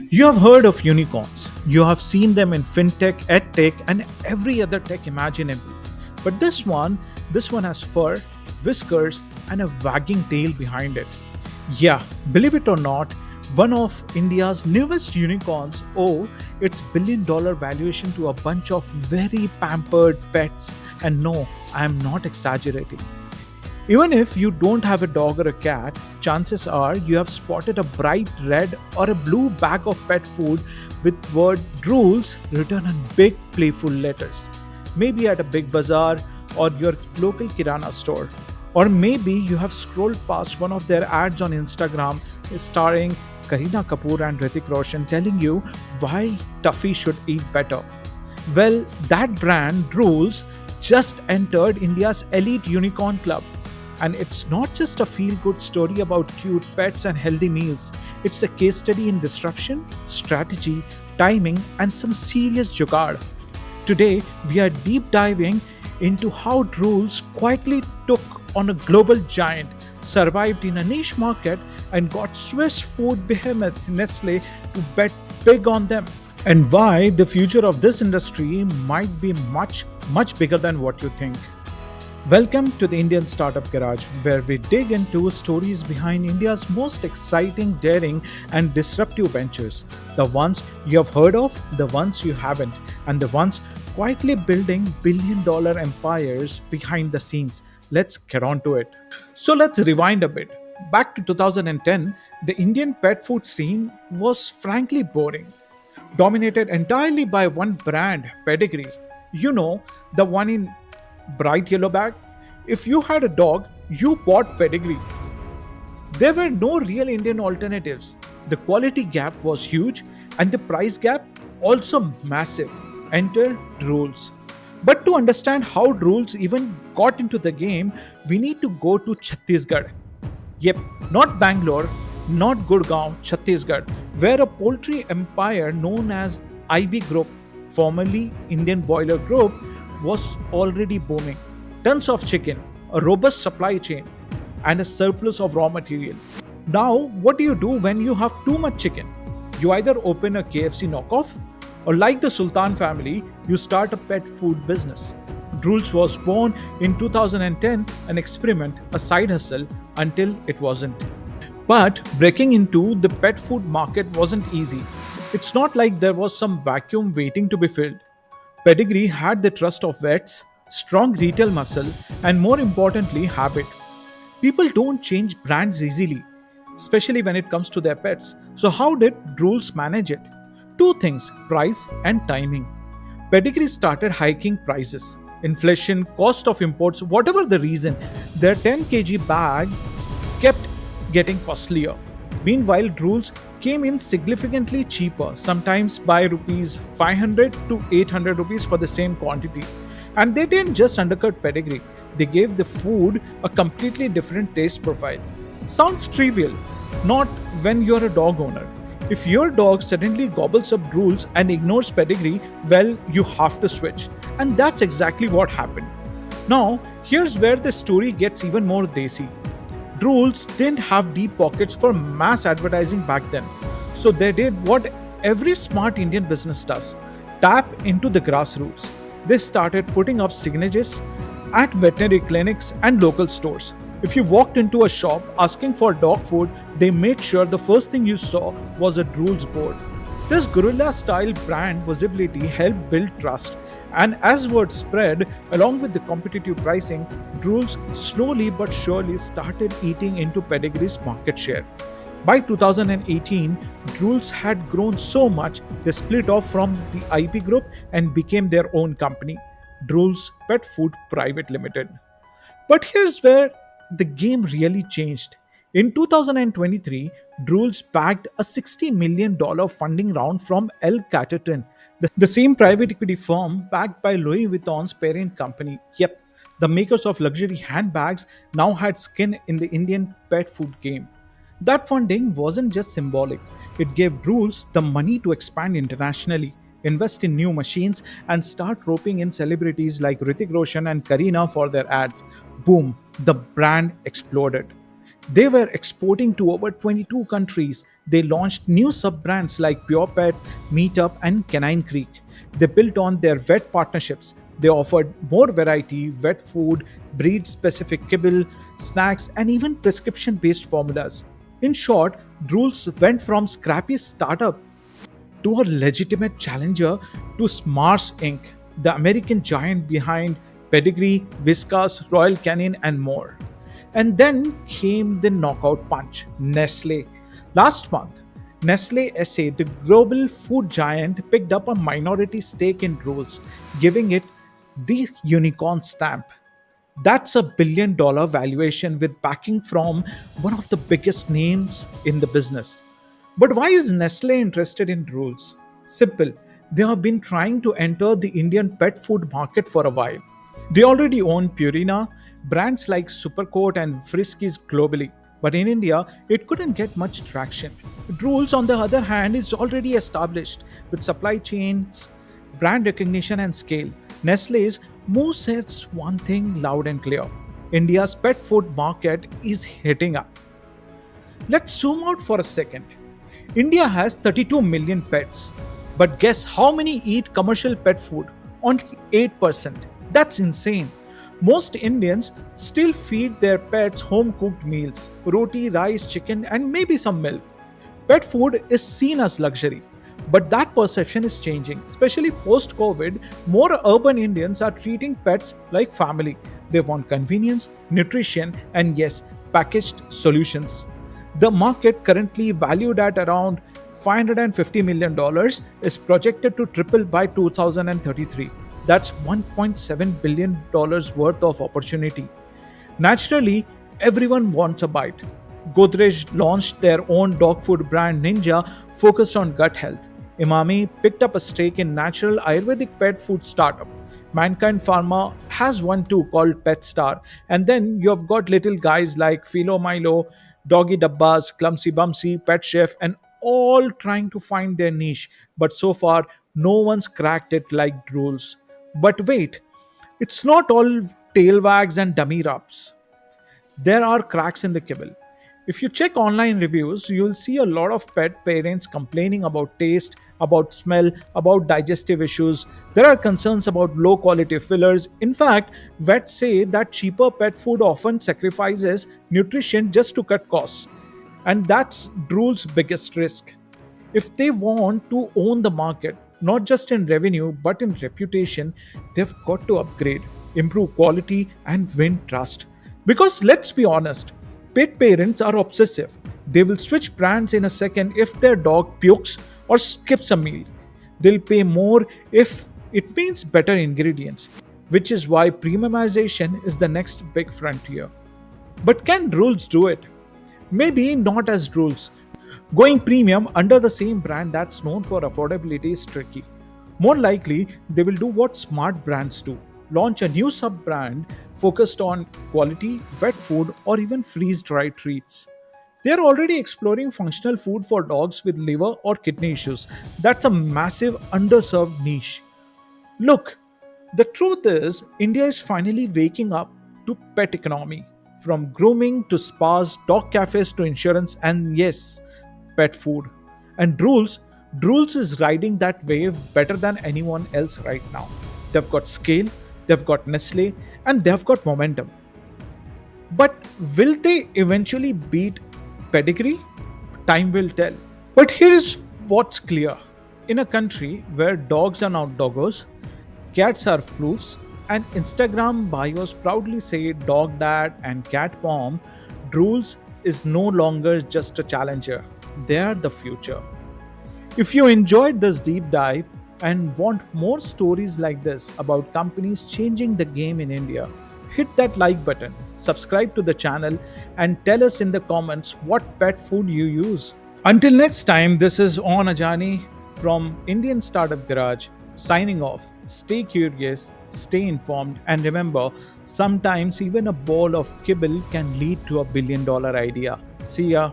You have heard of unicorns. You have seen them in fintech, edtech, and every other tech imaginable. But this one has fur, whiskers, and a wagging tail behind it. Yeah, believe it or not, one of India's newest unicorns owe its billion-dollar valuation to a bunch of very pampered pets. And no, I am not exaggerating. Even if you don't have a dog or a cat, chances are you have spotted a bright red or a blue bag of pet food with word Drools written in big playful letters. Maybe at a big bazaar or your local kirana store. Or maybe you have scrolled past one of their ads on Instagram starring Kareena Kapoor and Hrithik Roshan telling you why Tuffy should eat better. Well, that brand, Drools, just entered India's elite unicorn club. And it's not just a feel good story about cute pets and healthy meals, it's a case study in disruption, strategy, timing, and some serious jugaad. Today, we are deep diving into how Drools quietly took on a global giant, survived in a niche market, and got Swiss food behemoth Nestle to bet big on them, and why the future of this industry might be much, much bigger than what you think. Welcome to the Indian Startup Garage, where we dig into stories behind India's most exciting, daring, and disruptive ventures. The ones you have heard of, the ones you haven't, and the ones quietly building billion-dollar empires behind the scenes. Let's get on to it. So let's rewind a bit. Back to 2010, the Indian pet food scene was frankly boring, dominated entirely by one brand, Pedigree. You know, the one in bright yellow bag. If you had a dog, you bought Pedigree. There were no real Indian alternatives. The quality gap was huge and the price gap also massive. Enter Drools. But to understand how Drools even got into the game, we need to go to Chhattisgarh. Yep, not Bangalore, not Gurgaon, Chhattisgarh, where a poultry empire known as IB Group, formerly Indian Boiler Group, was already booming. Tons of chicken, a robust supply chain, and a surplus of raw material. Now, what do you do when you have too much chicken? You either open a KFC knockoff, or like the Sultan family, you start a pet food business. Drools was born in 2010, an experiment, a side hustle, until it wasn't. But breaking into the pet food market wasn't easy. It's not like there was some vacuum waiting to be filled. Pedigree had the trust of vets, strong retail muscle, and more importantly, habit. People don't change brands easily, especially when it comes to their pets. So, how did Drools manage it? Two things, price and timing. Pedigree started hiking prices. Inflation, cost of imports, whatever the reason, their 10 kg bag kept getting costlier. Meanwhile, Drools came in significantly cheaper, sometimes by rupees 500 to 800 rupees for the same quantity. And they didn't just undercut Pedigree, they gave the food a completely different taste profile. Sounds trivial, not when you're a dog owner. If your dog suddenly gobbles up Drools and ignores Pedigree, well, you have to switch. And that's exactly what happened. Now, here's where the story gets even more desi. Drools didn't have deep pockets for mass advertising back then. So they did what every smart Indian business does, tap into the grassroots. They started putting up signatures at veterinary clinics and local stores. If you walked into a shop asking for dog food, they made sure the first thing you saw was a Drools board. This guerrilla style brand visibility helped build trust. And as word spread, along with the competitive pricing, Drools slowly but surely started eating into Pedigree's market share. By 2018, Drools had grown so much they split off from the IP group and became their own company, Drools Pet Food Private Limited. But here's where the game really changed. In 2023, Drools bagged a $60 million funding round from El Caterton, the same private equity firm backed by Louis Vuitton's parent company. Yep, the makers of luxury handbags now had skin in the Indian pet food game. That funding wasn't just symbolic, it gave Drools the money to expand internationally, invest in new machines, and start roping in celebrities like Hrithik Roshan and Kareena for their ads. Boom, the brand exploded. They were exporting to over 22 countries, They launched new sub brands like Pure Pet, Meetup, and Canine Creek. They built on their vet partnerships. They offered more variety, vet food, breed specific kibble, snacks, and even prescription based formulas. In short, Drools went from scrappy startup to a legitimate challenger to Mars Inc., the American giant behind Pedigree, Whiskas, Royal Canin, and more. And then came the knockout punch, Nestle. Last month, Nestle SA, the global food giant, picked up a minority stake in Drools, giving it the unicorn stamp. That's a $1 billion valuation with backing from one of the biggest names in the business. But why is Nestle interested in Drools? Simple. They have been trying to enter the Indian pet food market for a while. They already own Purina, brands like Supercoat and Friskies globally. But in India, it couldn't get much traction. Drools, on the other hand, is already established with supply chains, brand recognition, and scale. Nestle's move says one thing loud and clear: India's pet food market is heating up. Let's zoom out for a second. India has 32 million pets, but guess how many eat commercial pet food? Only 8%. That's insane. Most Indians still feed their pets home cooked meals: roti, rice, chicken, and maybe some milk. Pet food is seen as luxury. But that perception is changing, especially post COVID. More urban Indians are treating pets like family. They want convenience, nutrition, and yes, packaged solutions. The market, currently valued at around $550 million, is projected to triple by 2033. That's $1.7 billion worth of opportunity. Naturally, everyone wants a bite. Godrej launched their own dog food brand Ninja, focused on gut health. Imami picked up a stake in natural Ayurvedic pet food startup. Mankind Pharma has one too, called PetStar. And then you have got little guys like Philo Milo, Doggy Dabbas, Clumsy Bumsy, Pet Chef, and all trying to find their niche. But so far, no one's cracked it like Drools. But wait, it's not all tail wags and dummy raps. There are cracks in the kibble. If you check online reviews, you'll see a lot of pet parents complaining about taste, about smell, about digestive issues. There are concerns about low quality fillers. In fact, vets say that cheaper pet food often sacrifices nutrition just to cut costs. And that's Drool's biggest risk. If they want to own the market, not just in revenue but in reputation, they've got to upgrade, improve quality, and win trust. Because let's be honest, pet parents are obsessive. They will switch brands in a second if their dog pukes or skips a meal. They'll pay more if it means better ingredients, which is why premiumization is the next big frontier. But can Drools do it? Maybe not as Drools. Going premium under the same brand that's known for affordability is tricky. More likely, they will do what smart brands do: launch a new sub brand focused on quality, wet food, or even freeze dried treats. They are already exploring functional food for dogs with liver or kidney issues. That's a massive underserved niche. Look, the truth is, India is finally waking up to pet economy. From grooming to spas, dog cafes to insurance, and yes, pet food. And Drools is riding that wave better than anyone else right now. They've got scale, they've got Nestle, and they've got momentum. But will they eventually beat Pedigree? Time will tell. But here's what's clear: in a country where dogs are now doggos, cats are floofs, and Instagram bios proudly say dog dad and cat mom, Drools is no longer just a challenger. They are the future. If you enjoyed this deep dive and want more stories like this about companies changing the game in India, hit that like button, subscribe to the channel, and tell us in the comments what pet food you use. Until next time, this is On Ajani from Indian Startup Garage, signing off. Stay curious, stay informed, and remember, sometimes even a bowl of kibble can lead to a $1 billion idea. See ya.